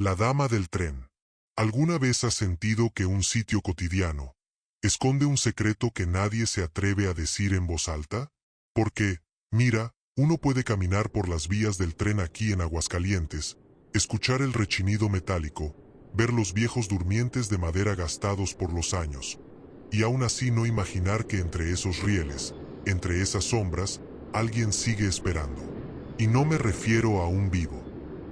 La dama del tren. ¿Alguna vez has sentido que un sitio cotidiano esconde un secreto que nadie se atreve a decir en voz alta? Porque, mira, uno puede caminar por las vías del tren aquí en Aguascalientes, escuchar el rechinido metálico, ver los viejos durmientes de madera gastados por los años, y aún así no imaginar que entre esos rieles, entre esas sombras, alguien sigue esperando. Y no me refiero a un vivo.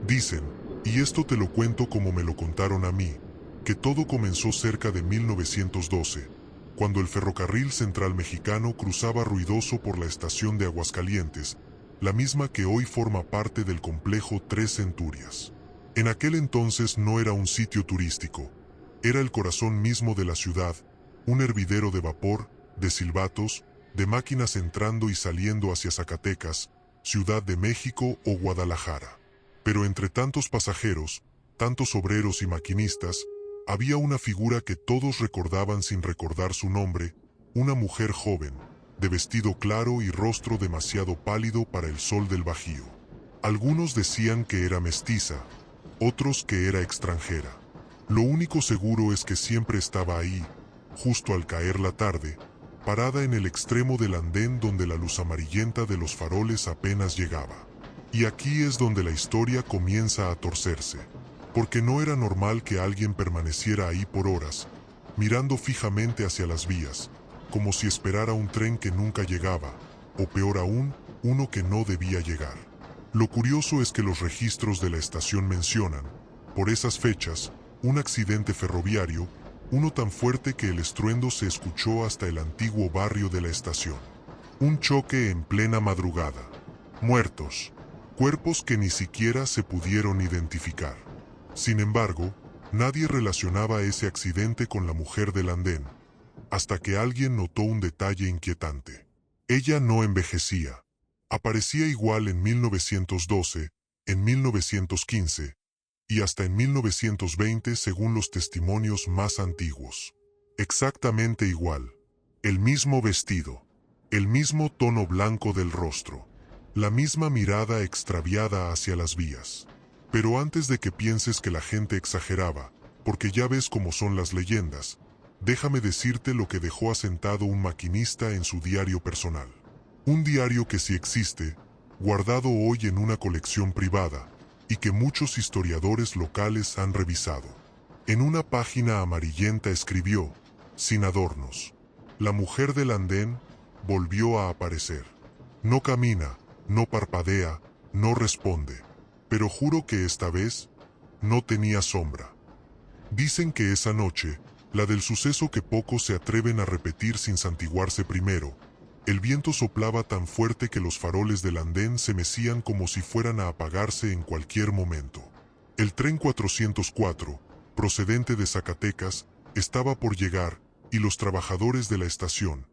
Dicen, y esto te lo cuento como me lo contaron a mí, que todo comenzó cerca de 1912, cuando el ferrocarril central mexicano cruzaba ruidoso por la estación de Aguascalientes, la misma que hoy forma parte del complejo Tres Centurias. En aquel entonces no era un sitio turístico, era el corazón mismo de la ciudad, un hervidero de vapor, de silbatos, de máquinas entrando y saliendo hacia Zacatecas, Ciudad de México o Guadalajara. Pero entre tantos pasajeros, tantos obreros y maquinistas, había una figura que todos recordaban sin recordar su nombre, una mujer joven, de vestido claro y rostro demasiado pálido para el sol del Bajío. Algunos decían que era mestiza, otros que era extranjera. Lo único seguro es que siempre estaba ahí, justo al caer la tarde, parada en el extremo del andén donde la luz amarillenta de los faroles apenas llegaba. Y aquí es donde la historia comienza a torcerse, porque no era normal que alguien permaneciera ahí por horas, mirando fijamente hacia las vías, como si esperara un tren que nunca llegaba, o peor aún, uno que no debía llegar. Lo curioso es que los registros de la estación mencionan, por esas fechas, un accidente ferroviario, uno tan fuerte que el estruendo se escuchó hasta el antiguo barrio de la estación. Un choque en plena madrugada. Muertos. Cuerpos que ni siquiera se pudieron identificar. Sin embargo, nadie relacionaba ese accidente con la mujer del andén, hasta que alguien notó un detalle inquietante. Ella no envejecía. Aparecía igual en 1912, en 1915, y hasta en 1920 según los testimonios más antiguos. Exactamente igual. El mismo vestido, el mismo tono blanco del rostro, la misma mirada extraviada hacia las vías. Pero antes de que pienses que la gente exageraba, porque ya ves cómo son las leyendas, déjame decirte lo que dejó asentado un maquinista en su diario personal. Un diario que sí existe, guardado hoy en una colección privada, y que muchos historiadores locales han revisado. En una página amarillenta escribió, sin adornos: la mujer del andén volvió a aparecer. No camina, no parpadea, no responde, pero juro que esta vez no tenía sombra. Dicen que esa noche, la del suceso que pocos se atreven a repetir sin santiguarse primero, el viento soplaba tan fuerte que los faroles del andén se mecían como si fueran a apagarse en cualquier momento. El tren 404, procedente de Zacatecas, estaba por llegar, y los trabajadores de la estación,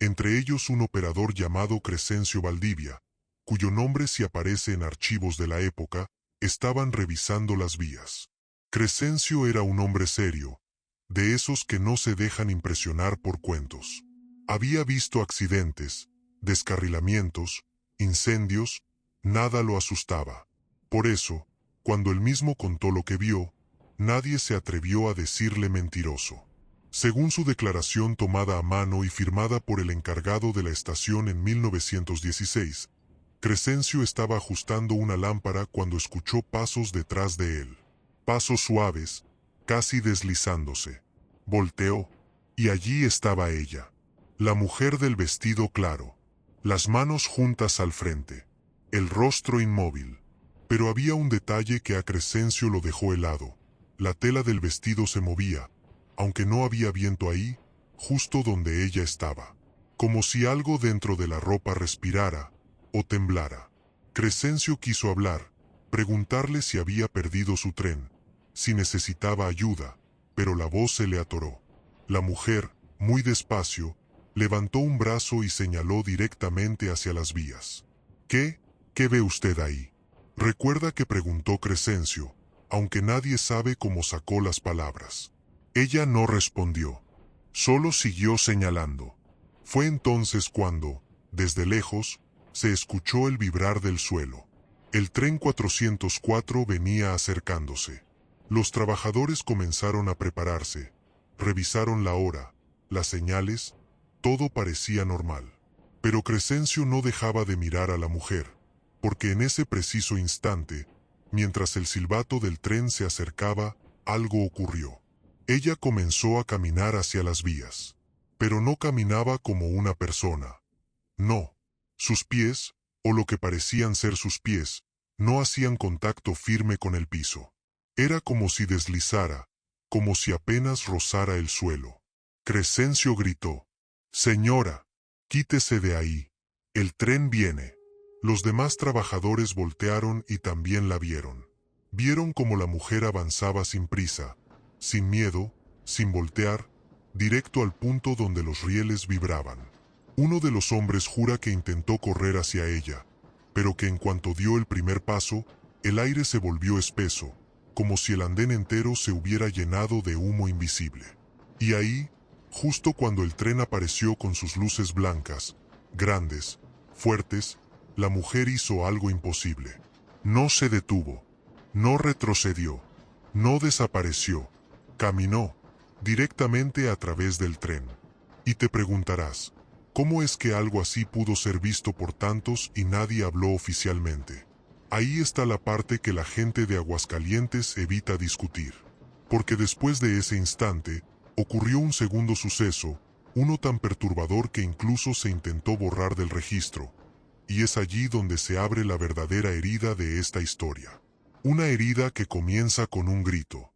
entre ellos un operador llamado Crescencio Valdivia, cuyo nombre sí aparece en archivos de la época, estaban revisando las vías. Crescencio era un hombre serio, de esos que no se dejan impresionar por cuentos. Había visto accidentes, descarrilamientos, incendios, nada lo asustaba. Por eso, cuando él mismo contó lo que vio, nadie se atrevió a decirle mentiroso. Según su declaración tomada a mano y firmada por el encargado de la estación en 1916, Crescencio estaba ajustando una lámpara cuando escuchó pasos detrás de él. Pasos suaves, casi deslizándose. Volteó, y allí estaba ella. La mujer del vestido claro, las manos juntas al frente, el rostro inmóvil. Pero había un detalle que a Crescencio lo dejó helado. La tela del vestido se movía, aunque no había viento ahí, justo donde ella estaba. Como si algo dentro de la ropa respirara o temblara. Crescencio quiso hablar, preguntarle si había perdido su tren, si necesitaba ayuda, pero la voz se le atoró. La mujer, muy despacio, levantó un brazo y señaló directamente hacia las vías. ¿Qué ve usted ahí? Recuerda que preguntó Crescencio, aunque nadie sabe cómo sacó las palabras. Ella no respondió, solo siguió señalando. Fue entonces cuando, desde lejos, se escuchó el vibrar del suelo. El tren 404 venía acercándose. Los trabajadores comenzaron a prepararse, revisaron la hora, las señales, todo parecía normal. Pero Crescencio no dejaba de mirar a la mujer, porque en ese preciso instante, mientras el silbato del tren se acercaba, algo ocurrió. Ella comenzó a caminar hacia las vías, pero no caminaba como una persona. No, sus pies, o lo que parecían ser sus pies, no hacían contacto firme con el piso. Era como si deslizara, como si apenas rozara el suelo. Crescencio gritó: «Señora, quítese de ahí. El tren viene». Los demás trabajadores voltearon y también la vieron. Vieron cómo la mujer avanzaba sin prisa, sin miedo, sin voltear, directo al punto donde los rieles vibraban. Uno de los hombres jura que intentó correr hacia ella, pero que en cuanto dio el primer paso, el aire se volvió espeso, como si el andén entero se hubiera llenado de humo invisible. Y ahí, justo cuando el tren apareció con sus luces blancas, grandes, fuertes, la mujer hizo algo imposible. No se detuvo, no retrocedió, no desapareció, caminó directamente a través del tren. Y te preguntarás, ¿cómo es que algo así pudo ser visto por tantos y nadie habló oficialmente? Ahí está la parte que la gente de Aguascalientes evita discutir. Porque después de ese instante, ocurrió un segundo suceso, uno tan perturbador que incluso se intentó borrar del registro. Y es allí donde se abre la verdadera herida de esta historia. Una herida que comienza con un grito.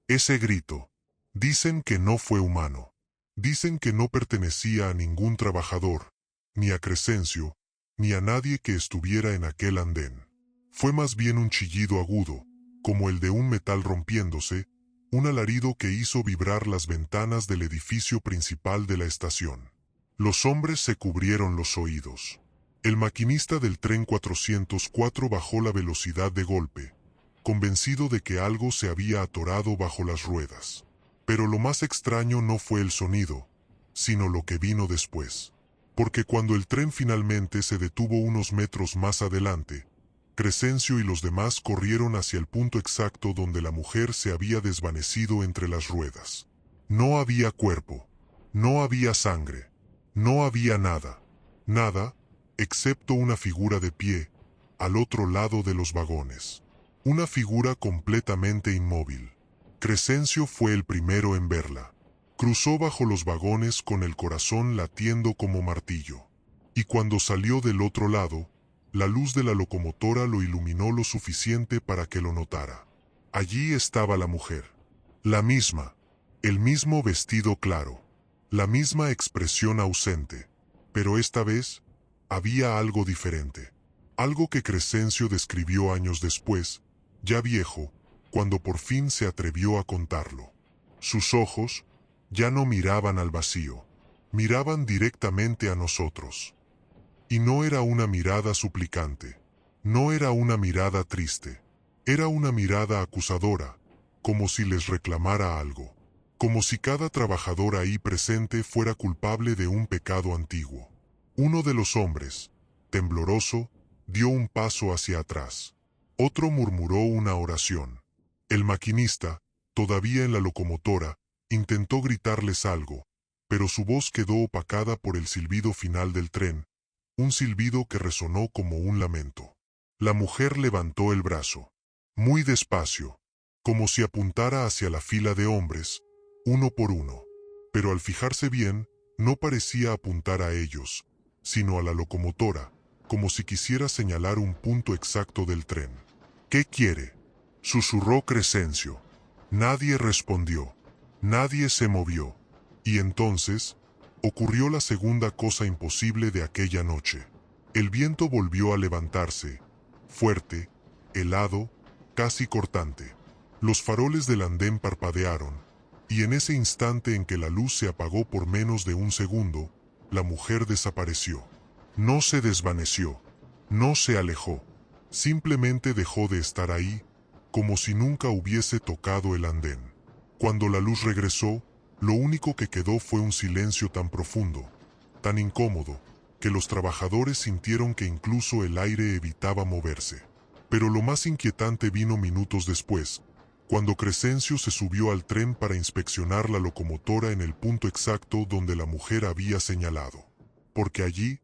Ese grito, dicen que no fue humano. Dicen que no pertenecía a ningún trabajador, ni a Crescencio, ni a nadie que estuviera en aquel andén. Fue más bien un chillido agudo, como el de un metal rompiéndose, un alarido que hizo vibrar las ventanas del edificio principal de la estación. Los hombres se cubrieron los oídos. El maquinista del tren 404 bajó la velocidad de golpe, convencido de que algo se había atorado bajo las ruedas. Pero lo más extraño no fue el sonido, sino lo que vino después. Porque cuando el tren finalmente se detuvo unos metros más adelante, Crescencio y los demás corrieron hacia el punto exacto donde la mujer se había desvanecido entre las ruedas. No había cuerpo, no había sangre, no había nada, nada, excepto una figura de pie, al otro lado de los vagones. Una figura completamente inmóvil. Crescencio fue el primero en verla. Cruzó bajo los vagones con el corazón latiendo como martillo. Y cuando salió del otro lado, la luz de la locomotora lo iluminó lo suficiente para que lo notara. Allí estaba la mujer. La misma. El mismo vestido claro. La misma expresión ausente. Pero esta vez, había algo diferente. Algo que Crescencio describió años después, ya viejo, cuando por fin se atrevió a contarlo. Sus ojos ya no miraban al vacío, miraban directamente a nosotros. Y no era una mirada suplicante, no era una mirada triste, era una mirada acusadora, como si les reclamara algo, como si cada trabajador ahí presente fuera culpable de un pecado antiguo. Uno de los hombres, tembloroso, dio un paso hacia atrás. Otro murmuró una oración. El maquinista, todavía en la locomotora, intentó gritarles algo, pero su voz quedó opacada por el silbido final del tren, un silbido que resonó como un lamento. La mujer levantó el brazo, muy despacio, como si apuntara hacia la fila de hombres, uno por uno, pero al fijarse bien, no parecía apuntar a ellos, sino a la locomotora, como si quisiera señalar un punto exacto del tren. «¿Qué quiere?», susurró Crescencio. Nadie respondió. Nadie se movió. Y entonces, ocurrió la segunda cosa imposible de aquella noche. El viento volvió a levantarse, fuerte, helado, casi cortante. Los faroles del andén parpadearon, y en ese instante en que la luz se apagó por menos de un segundo, la mujer desapareció. No se desvaneció, no se alejó, simplemente dejó de estar ahí, como si nunca hubiese tocado el andén. Cuando la luz regresó, lo único que quedó fue un silencio tan profundo, tan incómodo, que los trabajadores sintieron que incluso el aire evitaba moverse. Pero lo más inquietante vino minutos después, cuando Crescencio se subió al tren para inspeccionar la locomotora en el punto exacto donde la mujer había señalado. Porque allí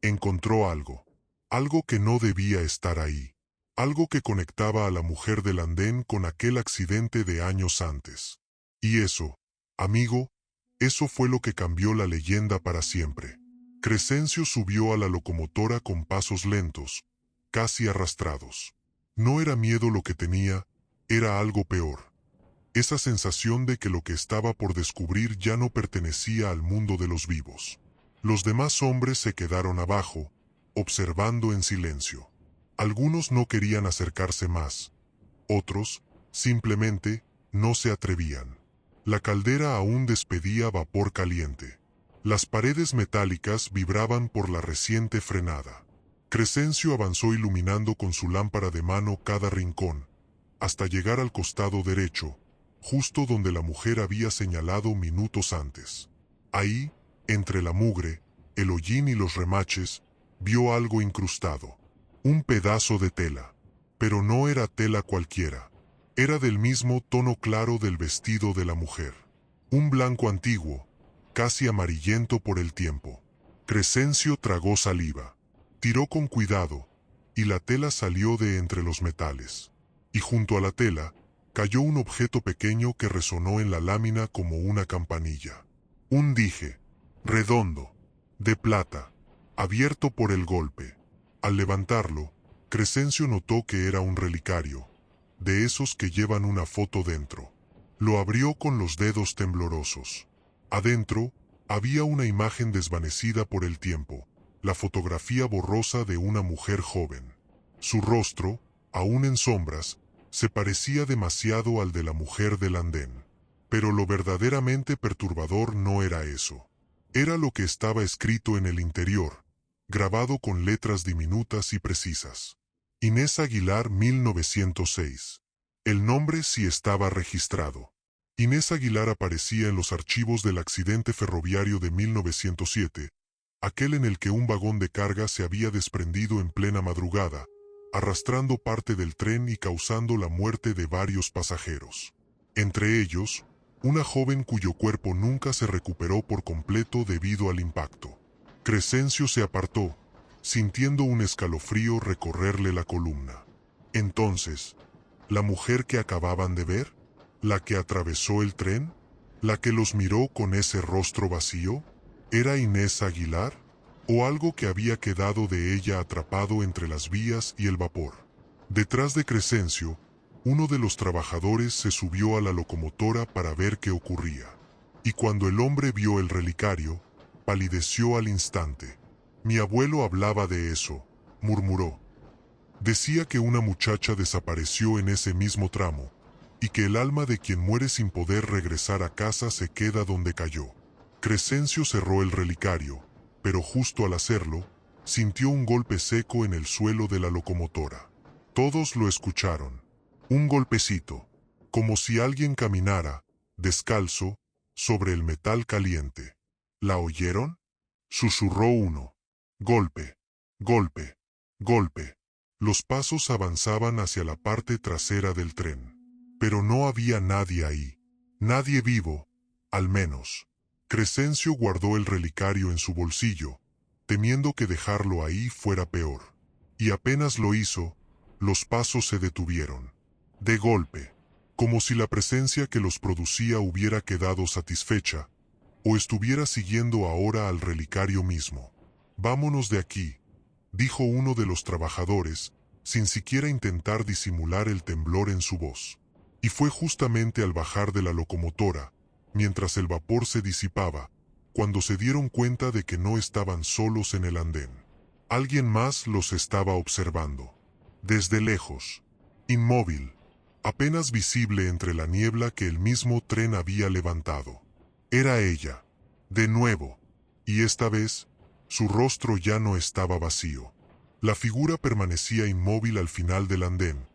encontró algo que no debía estar ahí, algo que conectaba a la mujer del andén con aquel accidente de años antes. Y eso, amigo, eso fue lo que cambió la leyenda para siempre. Crescencio subió a la locomotora con pasos lentos, casi arrastrados. No era miedo lo que tenía, era algo peor. Esa sensación de que lo que estaba por descubrir ya no pertenecía al mundo de los vivos. Los demás hombres se quedaron abajo, observando en silencio. Algunos no querían acercarse más. Otros, simplemente, no se atrevían. La caldera aún despedía vapor caliente. Las paredes metálicas vibraban por la reciente frenada. Crescencio avanzó iluminando con su lámpara de mano cada rincón, hasta llegar al costado derecho, justo donde la mujer había señalado minutos antes. Ahí, entre la mugre, el hollín y los remaches, vio algo incrustado. Un pedazo de tela. Pero no era tela cualquiera. Era del mismo tono claro del vestido de la mujer. Un blanco antiguo, casi amarillento por el tiempo. Crescencio tragó saliva. Tiró con cuidado, y la tela salió de entre los metales. Y junto a la tela, cayó un objeto pequeño que resonó en la lámina como una campanilla. Un dije, redondo, de plata, abierto por el golpe. Al levantarlo, Crescencio notó que era un relicario, de esos que llevan una foto dentro. Lo abrió con los dedos temblorosos. Adentro, había una imagen desvanecida por el tiempo, la fotografía borrosa de una mujer joven. Su rostro, aún en sombras, se parecía demasiado al de la mujer del andén. Pero lo verdaderamente perturbador no era eso. Era lo que estaba escrito en el interior, grabado con letras diminutas y precisas. Inés Aguilar 1906. El nombre sí estaba registrado. Inés Aguilar aparecía en los archivos del accidente ferroviario de 1907, aquel en el que un vagón de carga se había desprendido en plena madrugada, arrastrando parte del tren y causando la muerte de varios pasajeros. Entre ellos, una joven cuyo cuerpo nunca se recuperó por completo debido al impacto. Crescencio se apartó, sintiendo un escalofrío recorrerle la columna. Entonces, ¿la mujer que acababan de ver? ¿La que atravesó el tren? ¿La que los miró con ese rostro vacío? ¿Era Inés Aguilar? ¿O algo que había quedado de ella atrapado entre las vías y el vapor? Detrás de Crescencio, uno de los trabajadores se subió a la locomotora para ver qué ocurría. Y cuando el hombre vio el relicario, palideció al instante. Mi abuelo hablaba de eso, murmuró. Decía que una muchacha desapareció en ese mismo tramo, y que el alma de quien muere sin poder regresar a casa se queda donde cayó. Crescencio cerró el relicario, pero justo al hacerlo, sintió un golpe seco en el suelo de la locomotora. Todos lo escucharon. Un golpecito, como si alguien caminara, descalzo, sobre el metal caliente. ¿La oyeron? Susurró uno. Golpe, golpe, golpe. Los pasos avanzaban hacia la parte trasera del tren. Pero no había nadie ahí. Nadie vivo, al menos. Crescencio guardó el relicario en su bolsillo, temiendo que dejarlo ahí fuera peor. Y apenas lo hizo, los pasos se detuvieron. De golpe, como si la presencia que los producía hubiera quedado satisfecha, o estuviera siguiendo ahora al relicario mismo. Vámonos de aquí, dijo uno de los trabajadores, sin siquiera intentar disimular el temblor en su voz. Y fue justamente al bajar de la locomotora, mientras el vapor se disipaba, cuando se dieron cuenta de que no estaban solos en el andén. Alguien más los estaba observando. Desde lejos, inmóvil, apenas visible entre la niebla que el mismo tren había levantado. Era ella, de nuevo, y esta vez, su rostro ya no estaba vacío. La figura permanecía inmóvil al final del andén,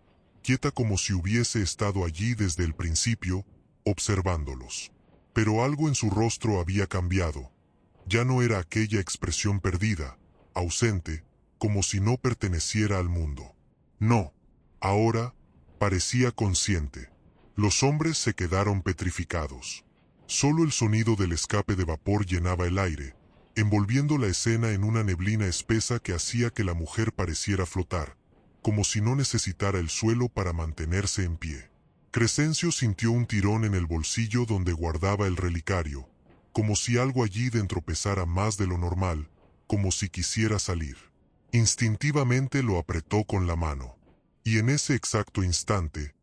quieta como si hubiese estado allí desde el principio, observándolos. Pero algo en su rostro había cambiado. Ya no era aquella expresión perdida, ausente, como si no perteneciera al mundo. No, ahora, parecía consciente. Los hombres se quedaron petrificados. Solo el sonido del escape de vapor llenaba el aire, envolviendo la escena en una neblina espesa que hacía que la mujer pareciera flotar, como si no necesitara el suelo para mantenerse en pie. Crescencio sintió un tirón en el bolsillo donde guardaba el relicario, como si algo allí dentro pesara más de lo normal, como si quisiera salir. Instintivamente lo apretó con la mano, y en ese exacto instante,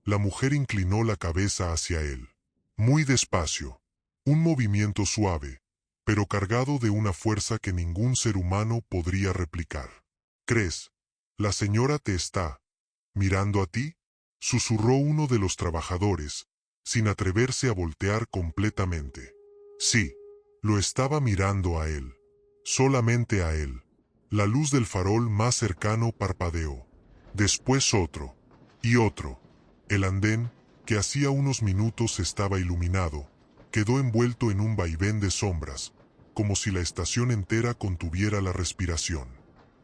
la mujer inclinó la cabeza hacia él. Muy despacio, un movimiento suave, pero cargado de una fuerza que ningún ser humano podría replicar. «¿Crees? La señora te está mirando a ti», susurró uno de los trabajadores, sin atreverse a voltear completamente. Sí, lo estaba mirando a él. Solamente a él. La luz del farol más cercano parpadeó. Después otro. Y otro. El andén, que hacía unos minutos estaba iluminado, quedó envuelto en un vaivén de sombras, como si la estación entera contuviera la respiración.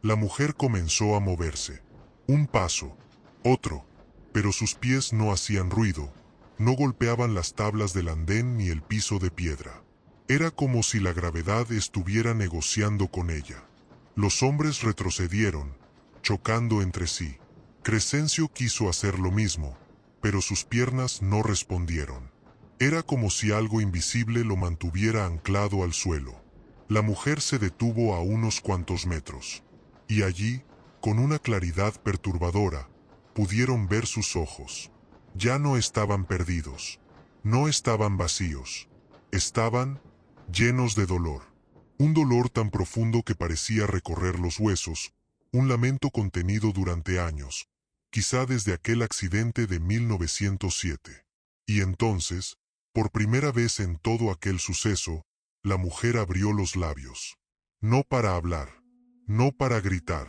La mujer comenzó a moverse. Un paso. Otro. Pero sus pies no hacían ruido, no golpeaban las tablas del andén ni el piso de piedra. Era como si la gravedad estuviera negociando con ella. Los hombres retrocedieron, chocando entre sí. Crescencio quiso hacer lo mismo, pero sus piernas no respondieron. Era como si algo invisible lo mantuviera anclado al suelo. La mujer se detuvo a unos cuantos metros. Y allí, con una claridad perturbadora, pudieron ver sus ojos. Ya no estaban perdidos. No estaban vacíos. Estaban llenos de dolor. Un dolor tan profundo que parecía recorrer los huesos, un lamento contenido durante años, quizá desde aquel accidente de 1907. Y entonces, por primera vez en todo aquel suceso, la mujer abrió los labios. No para hablar, no para gritar,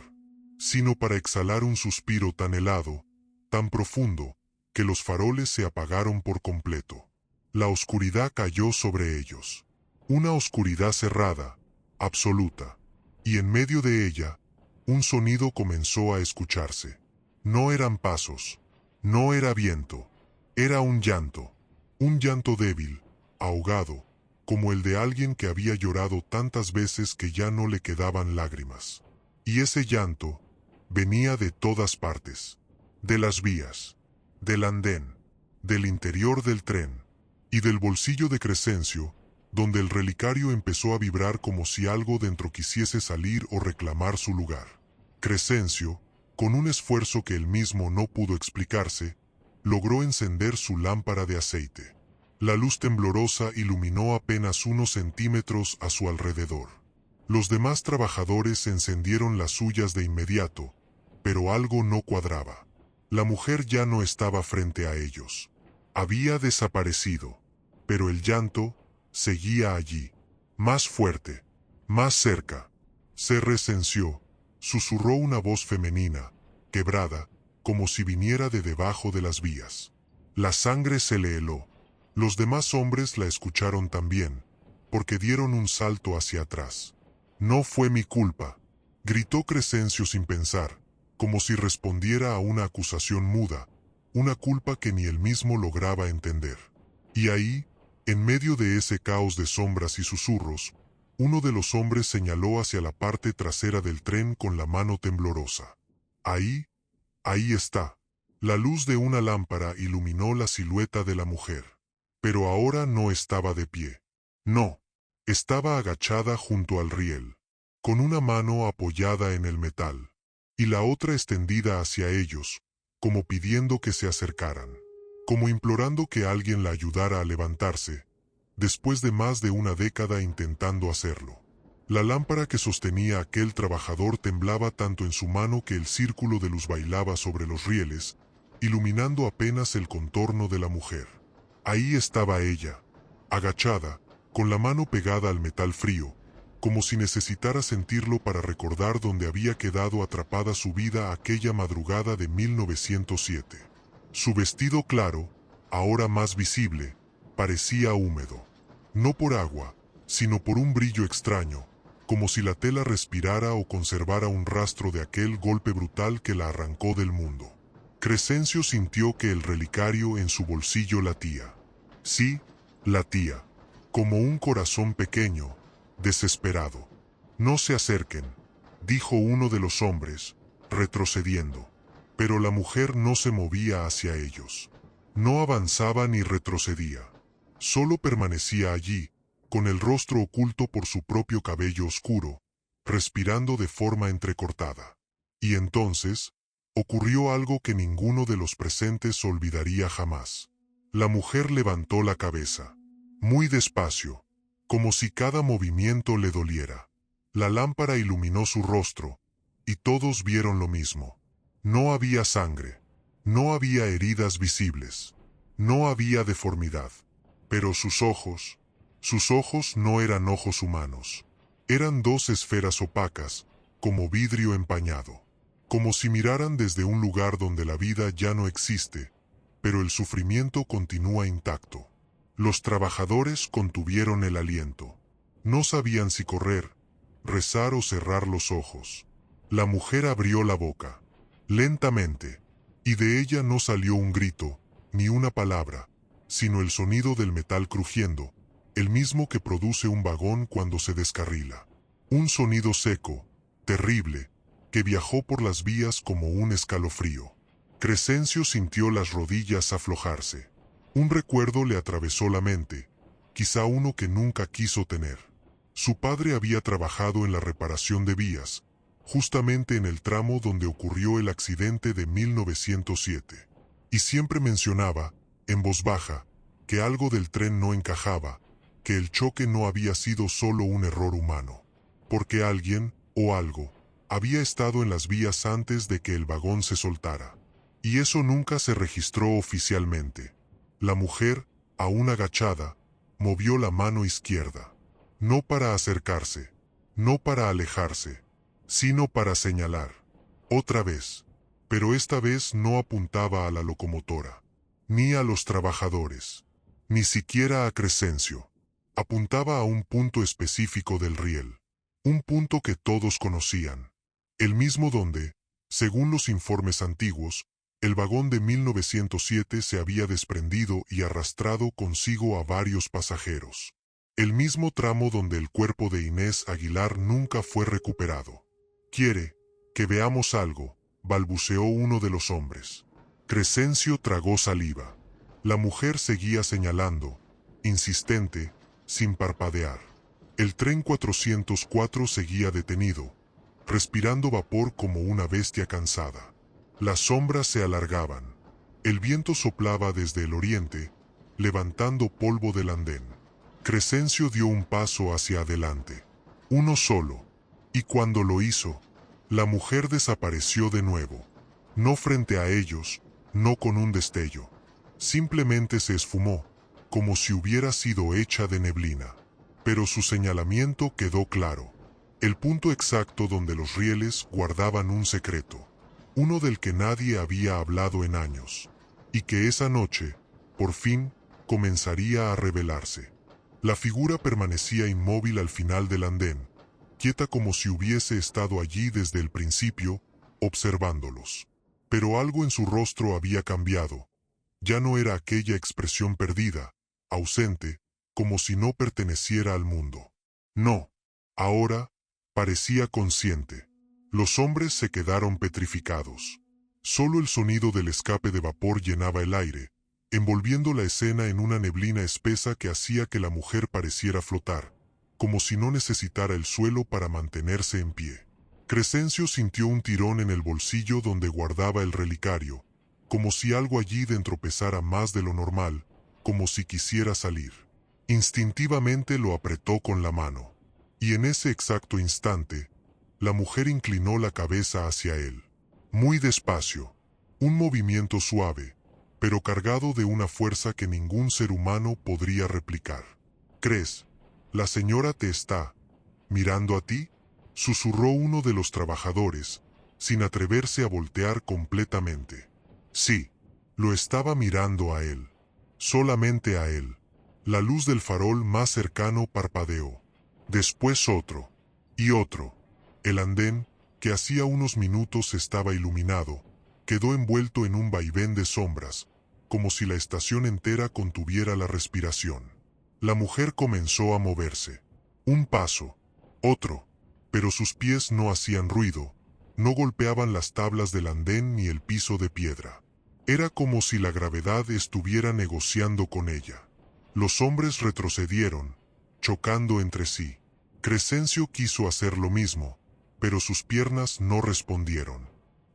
sino para exhalar un suspiro tan helado, tan profundo, que los faroles se apagaron por completo. La oscuridad cayó sobre ellos. Una oscuridad cerrada, absoluta. Y en medio de ella, un sonido comenzó a escucharse. No eran pasos, no era viento, era un llanto débil, ahogado, como el de alguien que había llorado tantas veces que ya no le quedaban lágrimas. Y ese llanto venía de todas partes, de las vías, del andén, del interior del tren, y del bolsillo de Crescencio, donde el relicario empezó a vibrar como si algo dentro quisiese salir o reclamar su lugar. Crescencio, con un esfuerzo que él mismo no pudo explicarse, logró encender su lámpara de aceite. La luz temblorosa iluminó apenas unos centímetros a su alrededor. Los demás trabajadores encendieron las suyas de inmediato, pero algo no cuadraba. La mujer ya no estaba frente a ellos. Había desaparecido, pero el llanto seguía allí, más fuerte, más cerca. Se resenció, susurró una voz femenina, quebrada, como si viniera de debajo de las vías. La sangre se le heló. Los demás hombres la escucharon también, porque dieron un salto hacia atrás. «No fue mi culpa», gritó Crescencio sin pensar, como si respondiera a una acusación muda, una culpa que ni él mismo lograba entender. Y ahí, en medio de ese caos de sombras y susurros, uno de los hombres señaló hacia la parte trasera del tren con la mano temblorosa. «Ahí está». La luz de una lámpara iluminó la silueta de la mujer. Pero ahora no estaba de pie. No, estaba agachada junto al riel, con una mano apoyada en el metal, y la otra extendida hacia ellos, como pidiendo que se acercaran, como implorando que alguien la ayudara a levantarse, después de más de una década intentando hacerlo. La lámpara que sostenía aquel trabajador temblaba tanto en su mano que el círculo de luz bailaba sobre los rieles, iluminando apenas el contorno de la mujer. Ahí estaba ella, agachada, con la mano pegada al metal frío, como si necesitara sentirlo para recordar dónde había quedado atrapada su vida aquella madrugada de 1907. Su vestido claro, ahora más visible, parecía húmedo. No por agua, sino por un brillo extraño, como si la tela respirara o conservara un rastro de aquel golpe brutal que la arrancó del mundo. Crescencio sintió que el relicario en su bolsillo latía. Sí, latía, como un corazón pequeño, desesperado. «No se acerquen», dijo uno de los hombres, retrocediendo. Pero la mujer no se movía hacia ellos. No avanzaba ni retrocedía. Solo permanecía allí, con el rostro oculto por su propio cabello oscuro, respirando de forma entrecortada. Y entonces, ocurrió algo que ninguno de los presentes olvidaría jamás. La mujer levantó la cabeza, muy despacio, como si cada movimiento le doliera. La lámpara iluminó su rostro, y todos vieron lo mismo. No había sangre, no había heridas visibles, no había deformidad. Pero sus ojos no eran ojos humanos. Eran dos esferas opacas, como vidrio empañado. Como si miraran desde un lugar donde la vida ya no existe, pero el sufrimiento continúa intacto. Los trabajadores contuvieron el aliento. No sabían si correr, rezar o cerrar los ojos. La mujer abrió la boca, lentamente, y de ella no salió un grito, ni una palabra, sino el sonido del metal crujiendo, el mismo que produce un vagón cuando se descarrila. Un sonido seco, terrible, que viajó por las vías como un escalofrío. Crescencio sintió las rodillas aflojarse. Un recuerdo le atravesó la mente, quizá uno que nunca quiso tener. Su padre había trabajado en la reparación de vías, justamente en el tramo donde ocurrió el accidente de 1907. Y siempre mencionaba, en voz baja, que algo del tren no encajaba, que el choque no había sido solo un error humano. Porque alguien, o algo, había estado en las vías antes de que el vagón se soltara. Y eso nunca se registró oficialmente. La mujer, aún agachada, movió la mano izquierda. No para acercarse, no para alejarse, sino para señalar. Otra vez. Pero esta vez no apuntaba a la locomotora, ni a los trabajadores, ni siquiera a Crescencio. Apuntaba a un punto específico del riel. Un punto que todos conocían. El mismo donde, según los informes antiguos, el vagón de 1907 se había desprendido y arrastrado consigo a varios pasajeros. El mismo tramo donde el cuerpo de Inés Aguilar nunca fue recuperado. «Quiere que veamos algo», balbuceó uno de los hombres. Crescencio tragó saliva. La mujer seguía señalando, insistente, sin parpadear. El tren 404 seguía detenido, respirando vapor como una bestia cansada. Las sombras se alargaban. El viento soplaba desde el oriente, levantando polvo del andén. Crescencio dio un paso hacia adelante. Uno solo. Y cuando lo hizo, la mujer desapareció de nuevo. No frente a ellos, no con un destello. Simplemente se esfumó, como si hubiera sido hecha de neblina. Pero su señalamiento quedó claro. El punto exacto donde los rieles guardaban un secreto. Uno del que nadie había hablado en años. Y que esa noche, por fin, comenzaría a revelarse. La figura permanecía inmóvil al final del andén, quieta como si hubiese estado allí desde el principio, observándolos. Pero algo en su rostro había cambiado. Ya no era aquella expresión perdida, ausente, como si no perteneciera al mundo. No. Ahora, parecía consciente. Los hombres se quedaron petrificados. Solo el sonido del escape de vapor llenaba el aire, envolviendo la escena en una neblina espesa que hacía que la mujer pareciera flotar, como si no necesitara el suelo para mantenerse en pie. Crescencio sintió un tirón en el bolsillo donde guardaba el relicario, como si algo allí dentro pesara más de lo normal, como si quisiera salir. Instintivamente lo apretó con la mano. Y en ese exacto instante, la mujer inclinó la cabeza hacia él. Muy despacio. Un movimiento suave, pero cargado de una fuerza que ningún ser humano podría replicar. «¿Crees? La señora te está mirando a ti», susurró uno de los trabajadores, sin atreverse a voltear completamente. Sí, lo estaba mirando a él. Solamente a él. La luz del farol más cercano parpadeó. Después otro. Y otro. El andén, que hacía unos minutos estaba iluminado, quedó envuelto en un vaivén de sombras, como si la estación entera contuviera la respiración. La mujer comenzó a moverse. Un paso, otro, pero sus pies no hacían ruido, no golpeaban las tablas del andén ni el piso de piedra. Era como si la gravedad estuviera negociando con ella. Los hombres retrocedieron, chocando entre sí. Crescencio quiso hacer lo mismo, pero sus piernas no respondieron.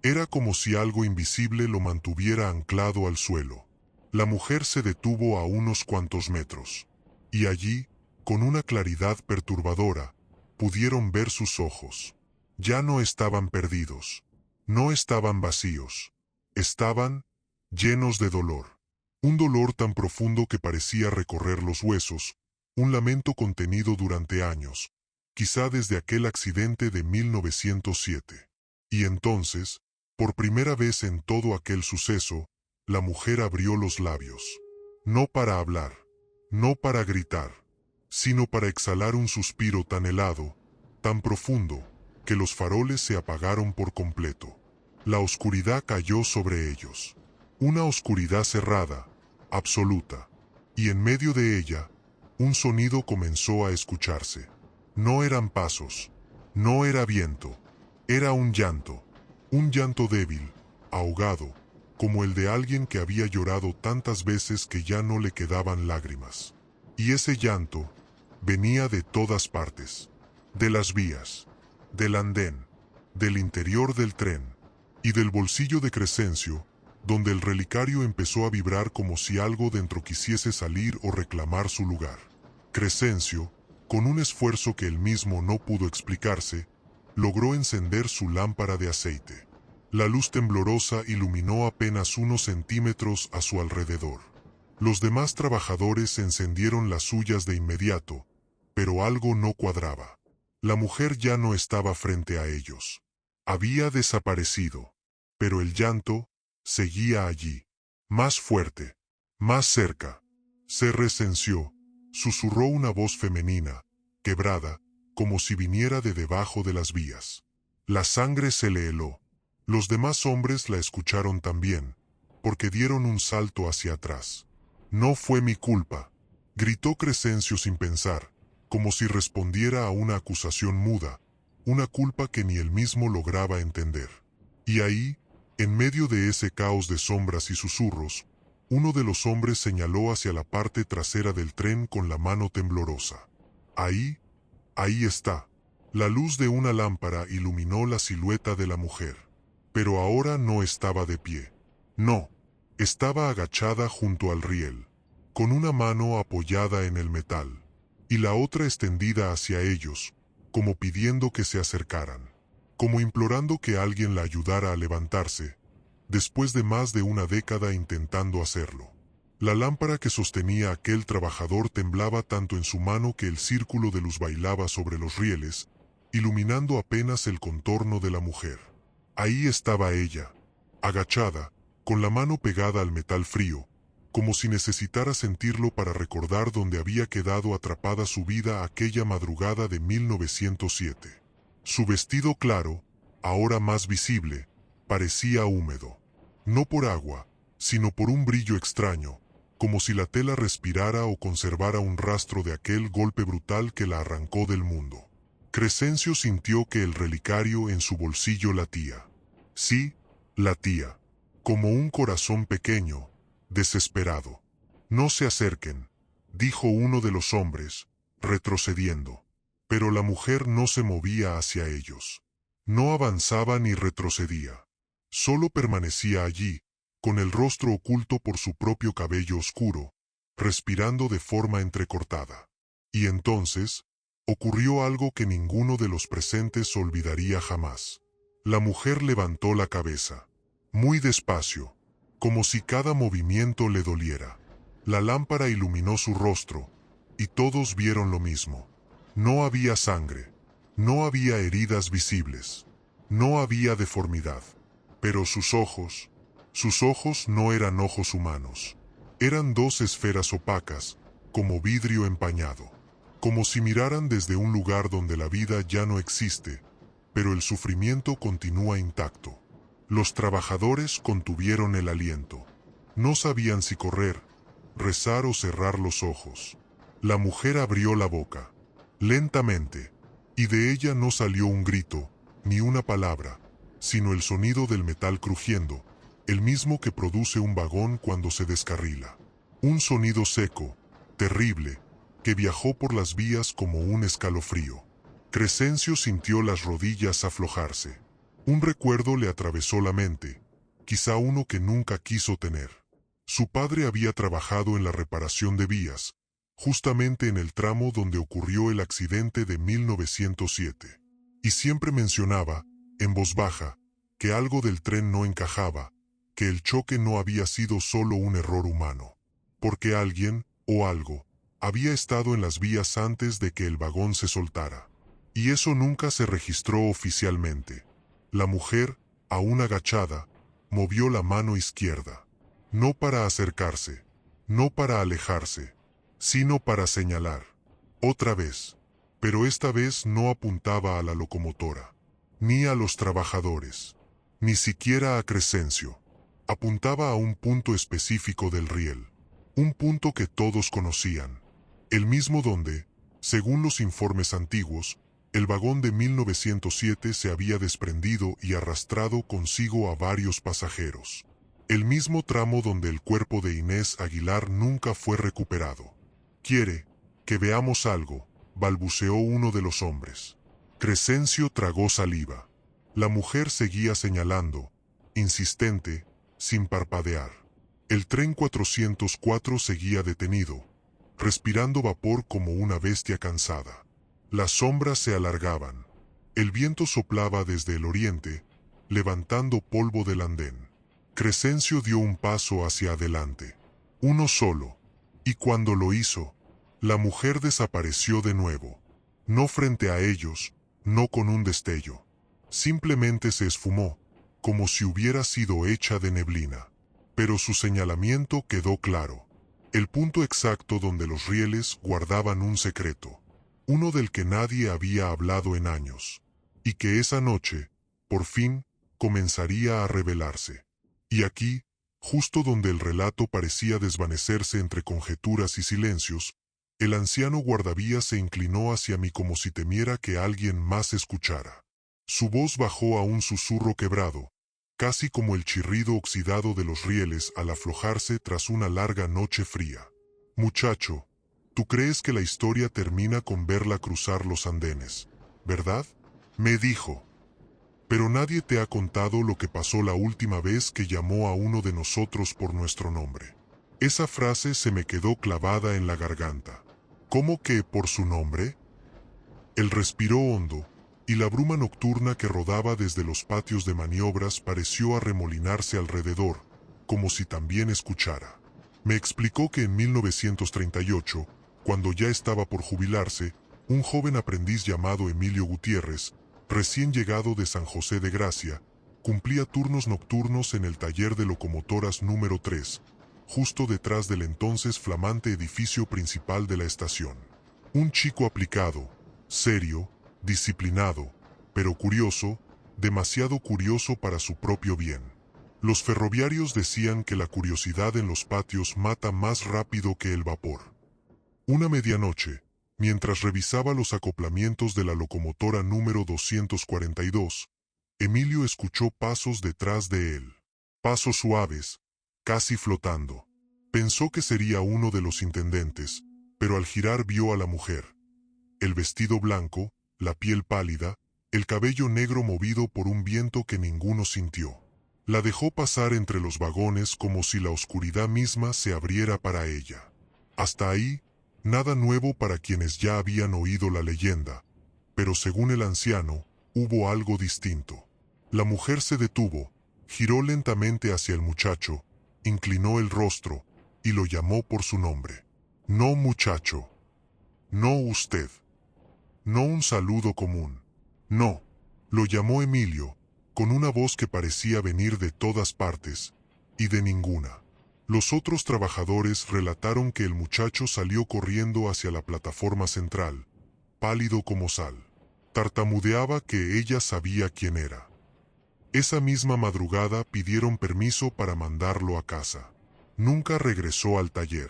Era como si algo invisible lo mantuviera anclado al suelo. La mujer se detuvo a unos cuantos metros. Y allí, con una claridad perturbadora, pudieron ver sus ojos. Ya no estaban perdidos. No estaban vacíos. Estaban llenos de dolor. Un dolor tan profundo que parecía recorrer los huesos, un lamento contenido durante años, quizá desde aquel accidente de 1907. Y entonces, por primera vez en todo aquel suceso, la mujer abrió los labios. No para hablar, no para gritar, sino para exhalar un suspiro tan helado, tan profundo, que los faroles se apagaron por completo. La oscuridad cayó sobre ellos. Una oscuridad cerrada, absoluta. Y en medio de ella, un sonido comenzó a escucharse. No eran pasos, no era viento, era un llanto débil, ahogado, como el de alguien que había llorado tantas veces que ya no le quedaban lágrimas. Y ese llanto venía de todas partes, de las vías, del andén, del interior del tren, y del bolsillo de Crescencio, donde el relicario empezó a vibrar como si algo dentro quisiese salir o reclamar su lugar. Crescencio, con un esfuerzo que él mismo no pudo explicarse, logró encender su lámpara de aceite. La luz temblorosa iluminó apenas unos centímetros a su alrededor. Los demás trabajadores encendieron las suyas de inmediato, pero algo no cuadraba. La mujer ya no estaba frente a ellos. Había desaparecido, pero el llanto seguía allí, más fuerte, más cerca. Se resenció, susurró una voz femenina, quebrada, como si viniera de debajo de las vías. La sangre se le heló. Los demás hombres la escucharon también, porque dieron un salto hacia atrás. No fue mi culpa, gritó Crescencio sin pensar, como si respondiera a una acusación muda, una culpa que ni él mismo lograba entender. Y ahí, en medio de ese caos de sombras y susurros, uno de los hombres señaló hacia la parte trasera del tren con la mano temblorosa. Ahí está. La luz de una lámpara iluminó la silueta de la mujer. Pero ahora no estaba de pie. No, estaba agachada junto al riel, con una mano apoyada en el metal, y la otra extendida hacia ellos, como pidiendo que se acercaran, como implorando que alguien la ayudara a levantarse, después de más de una década intentando hacerlo. La lámpara que sostenía aquel trabajador temblaba tanto en su mano que el círculo de luz bailaba sobre los rieles, iluminando apenas el contorno de la mujer. Ahí estaba ella, agachada, con la mano pegada al metal frío, como si necesitara sentirlo para recordar dónde había quedado atrapada su vida aquella madrugada de 1907. Su vestido claro, ahora más visible, parecía húmedo. No por agua, sino por un brillo extraño, como si la tela respirara o conservara un rastro de aquel golpe brutal que la arrancó del mundo. Crescencio sintió que el relicario en su bolsillo latía. Sí, latía, como un corazón pequeño, desesperado. No se acerquen, dijo uno de los hombres, retrocediendo. Pero la mujer no se movía hacia ellos. No avanzaba ni retrocedía. Solo permanecía allí, con el rostro oculto por su propio cabello oscuro, respirando de forma entrecortada. Y entonces, ocurrió algo que ninguno de los presentes olvidaría jamás. La mujer levantó la cabeza, muy despacio, como si cada movimiento le doliera. La lámpara iluminó su rostro, y todos vieron lo mismo. No había sangre, no había heridas visibles, no había deformidad. Pero sus ojos no eran ojos humanos. Eran dos esferas opacas, como vidrio empañado. Como si miraran desde un lugar donde la vida ya no existe, pero el sufrimiento continúa intacto. Los trabajadores contuvieron el aliento. No sabían si correr, rezar o cerrar los ojos. La mujer abrió la boca, lentamente, y de ella no salió un grito, ni una palabra, sino el sonido del metal crujiendo, el mismo que produce un vagón cuando se descarrila. Un sonido seco, terrible, que viajó por las vías como un escalofrío. Crescencio sintió las rodillas aflojarse. Un recuerdo le atravesó la mente, quizá uno que nunca quiso tener. Su padre había trabajado en la reparación de vías, justamente en el tramo donde ocurrió el accidente de 1907. Y siempre mencionaba, en voz baja, que algo del tren no encajaba, que el choque no había sido solo un error humano, porque alguien, o algo, había estado en las vías antes de que el vagón se soltara. Y eso nunca se registró oficialmente. La mujer, aún agachada, movió la mano izquierda. No para acercarse, no para alejarse, sino para señalar. Otra vez. Pero esta vez no apuntaba a la locomotora, ni a los trabajadores, ni siquiera a Crescencio. Apuntaba a un punto específico del riel. Un punto que todos conocían. El mismo donde, según los informes antiguos, el vagón de 1907 se había desprendido y arrastrado consigo a varios pasajeros. El mismo tramo donde el cuerpo de Inés Aguilar nunca fue recuperado. «Quiere que veamos algo», balbuceó uno de los hombres. Crescencio tragó saliva. La mujer seguía señalando, insistente, sin parpadear. El tren 404 seguía detenido, respirando vapor como una bestia cansada. Las sombras se alargaban. El viento soplaba desde el oriente, levantando polvo del andén. Crescencio dio un paso hacia adelante. Uno solo. Y cuando lo hizo, la mujer desapareció de nuevo. No frente a ellos, no con un destello. Simplemente se esfumó, como si hubiera sido hecha de neblina. Pero su señalamiento quedó claro. El punto exacto donde los rieles guardaban un secreto. Uno del que nadie había hablado en años. Y que esa noche, por fin, comenzaría a revelarse. Y aquí, justo donde el relato parecía desvanecerse entre conjeturas y silencios, el anciano guardavías se inclinó hacia mí como si temiera que alguien más escuchara. Su voz bajó a un susurro quebrado, casi como el chirrido oxidado de los rieles al aflojarse tras una larga noche fría. «Muchacho, tú crees que la historia termina con verla cruzar los andenes, ¿verdad?», me dijo. «Pero nadie te ha contado lo que pasó la última vez que llamó a uno de nosotros por nuestro nombre». Esa frase se me quedó clavada en la garganta. ¿Cómo que por su nombre? Él respiró hondo, y la bruma nocturna que rodaba desde los patios de maniobras pareció arremolinarse alrededor, como si también escuchara. Me explicó que en 1938, cuando ya estaba por jubilarse, un joven aprendiz llamado Emilio Gutiérrez, recién llegado de San José de Gracia, cumplía turnos nocturnos en el taller de locomotoras número 3, justo detrás del entonces flamante edificio principal de la estación. Un chico aplicado, serio, disciplinado, pero curioso, demasiado curioso para su propio bien. Los ferroviarios decían que la curiosidad en los patios mata más rápido que el vapor. Una medianoche, mientras revisaba los acoplamientos de la locomotora número 242, Emilio escuchó pasos detrás de él. Pasos suaves, casi flotando. Pensó que sería uno de los intendentes, pero al girar vio a la mujer. El vestido blanco, la piel pálida, el cabello negro movido por un viento que ninguno sintió. La dejó pasar entre los vagones como si la oscuridad misma se abriera para ella. Hasta ahí, nada nuevo para quienes ya habían oído la leyenda, pero según el anciano, hubo algo distinto. La mujer se detuvo, giró lentamente hacia el muchacho, inclinó el rostro, y lo llamó por su nombre. «No, muchacho. No, usted. No un saludo común. No». Lo llamó Emilio, con una voz que parecía venir de todas partes, y de ninguna. Los otros trabajadores relataron que el muchacho salió corriendo hacia la plataforma central, pálido como sal. Tartamudeaba que ella sabía quién era. Esa misma madrugada pidieron permiso para mandarlo a casa. Nunca regresó al taller.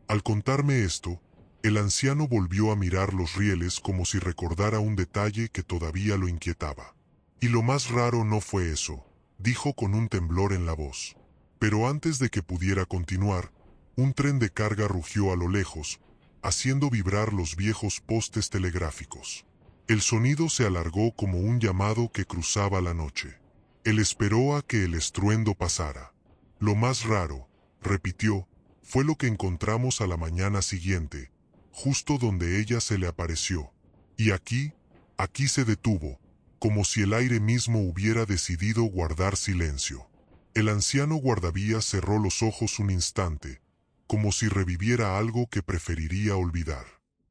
Al contarme esto, el anciano volvió a mirar los rieles como si recordara un detalle que todavía lo inquietaba. Y lo más raro no fue eso, dijo con un temblor en la voz. Pero antes de que pudiera continuar, un tren de carga rugió a lo lejos, haciendo vibrar los viejos postes telegráficos. El sonido se alargó como un llamado que cruzaba la noche. Él esperó a que el estruendo pasara. Lo más raro, repitió, fue lo que encontramos a la mañana siguiente, justo donde ella se le apareció. Y aquí se detuvo, como si el aire mismo hubiera decidido guardar silencio. El anciano guardavías cerró los ojos un instante, como si reviviera algo que preferiría olvidar.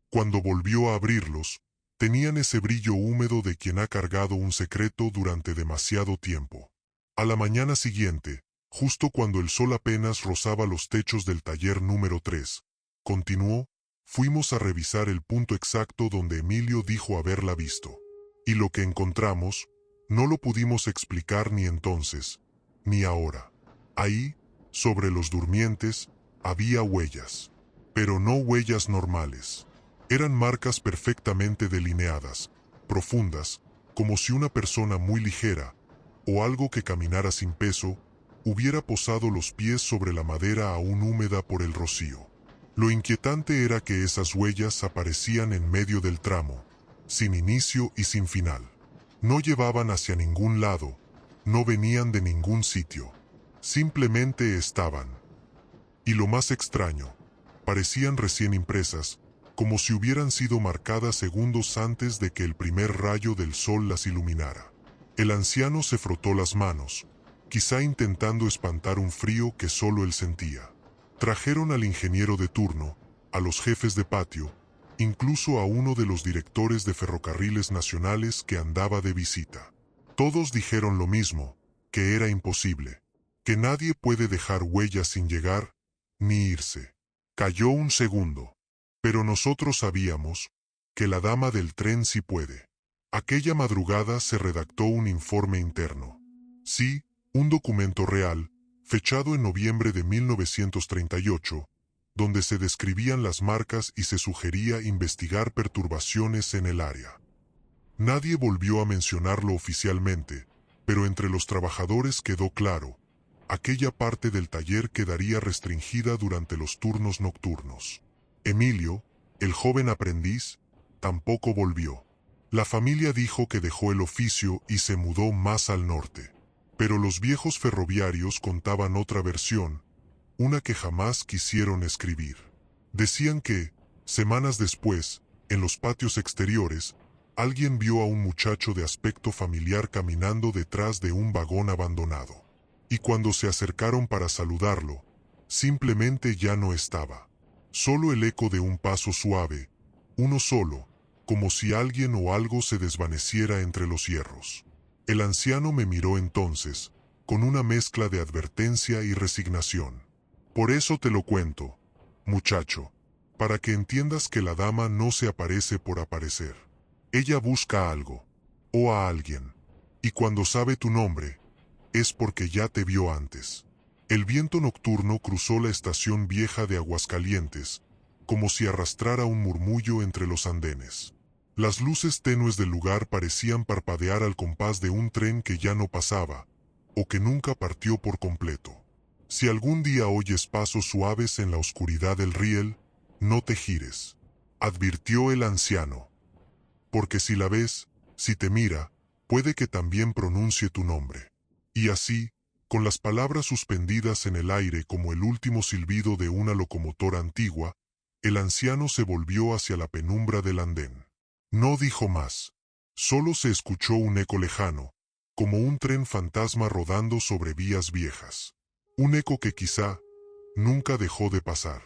Cuando volvió a abrirlos, tenían ese brillo húmedo de quien ha cargado un secreto durante demasiado tiempo. A la mañana siguiente, justo cuando el sol apenas rozaba los techos del taller número 3, continuó, fuimos a revisar el punto exacto donde Emilio dijo haberla visto. Y lo que encontramos, no lo pudimos explicar ni entonces, ni ahora. Ahí, sobre los durmientes, había huellas. Pero no huellas normales. Eran marcas perfectamente delineadas, profundas, como si una persona muy ligera, o algo que caminara sin peso, hubiera posado los pies sobre la madera aún húmeda por el rocío. Lo inquietante era que esas huellas aparecían en medio del tramo, sin inicio y sin final. No llevaban hacia ningún lado, no venían de ningún sitio. Simplemente estaban. Y lo más extraño, parecían recién impresas, como si hubieran sido marcadas segundos antes de que el primer rayo del sol las iluminara. El anciano se frotó las manos, quizá intentando espantar un frío que solo él sentía. Trajeron al ingeniero de turno, a los jefes de patio, incluso a uno de los directores de ferrocarriles nacionales que andaba de visita. Todos dijeron lo mismo, que era imposible, que nadie puede dejar huellas sin llegar, ni irse. Cayó un segundo. Pero nosotros sabíamos que la dama del tren sí puede. Aquella madrugada se redactó un informe interno. Sí, un documento real, fechado en noviembre de 1938, donde se describían las marcas y se sugería investigar perturbaciones en el área. Nadie volvió a mencionarlo oficialmente, pero entre los trabajadores quedó claro, aquella parte del taller quedaría restringida durante los turnos nocturnos. Emilio, el joven aprendiz, tampoco volvió. La familia dijo que dejó el oficio y se mudó más al norte. Pero los viejos ferroviarios contaban otra versión, una que jamás quisieron escribir. Decían que, semanas después, en los patios exteriores, alguien vio a un muchacho de aspecto familiar caminando detrás de un vagón abandonado. Y cuando se acercaron para saludarlo, simplemente ya no estaba. Solo el eco de un paso suave, uno solo, como si alguien o algo se desvaneciera entre los hierros. El anciano me miró entonces, con una mezcla de advertencia y resignación. Por eso te lo cuento, muchacho, para que entiendas que la dama no se aparece por aparecer. Ella busca algo, o a alguien, y cuando sabe tu nombre, es porque ya te vio antes. El viento nocturno cruzó la estación vieja de Aguascalientes, como si arrastrara un murmullo entre los andenes. Las luces tenues del lugar parecían parpadear al compás de un tren que ya no pasaba, o que nunca partió por completo. Si algún día oyes pasos suaves en la oscuridad del riel, no te gires, advirtió el anciano. Porque si la ves, si te mira, puede que también pronuncie tu nombre. Y así, con las palabras suspendidas en el aire como el último silbido de una locomotora antigua, el anciano se volvió hacia la penumbra del andén. No dijo más. Solo se escuchó un eco lejano, como un tren fantasma rodando sobre vías viejas. Un eco que quizá nunca dejó de pasar.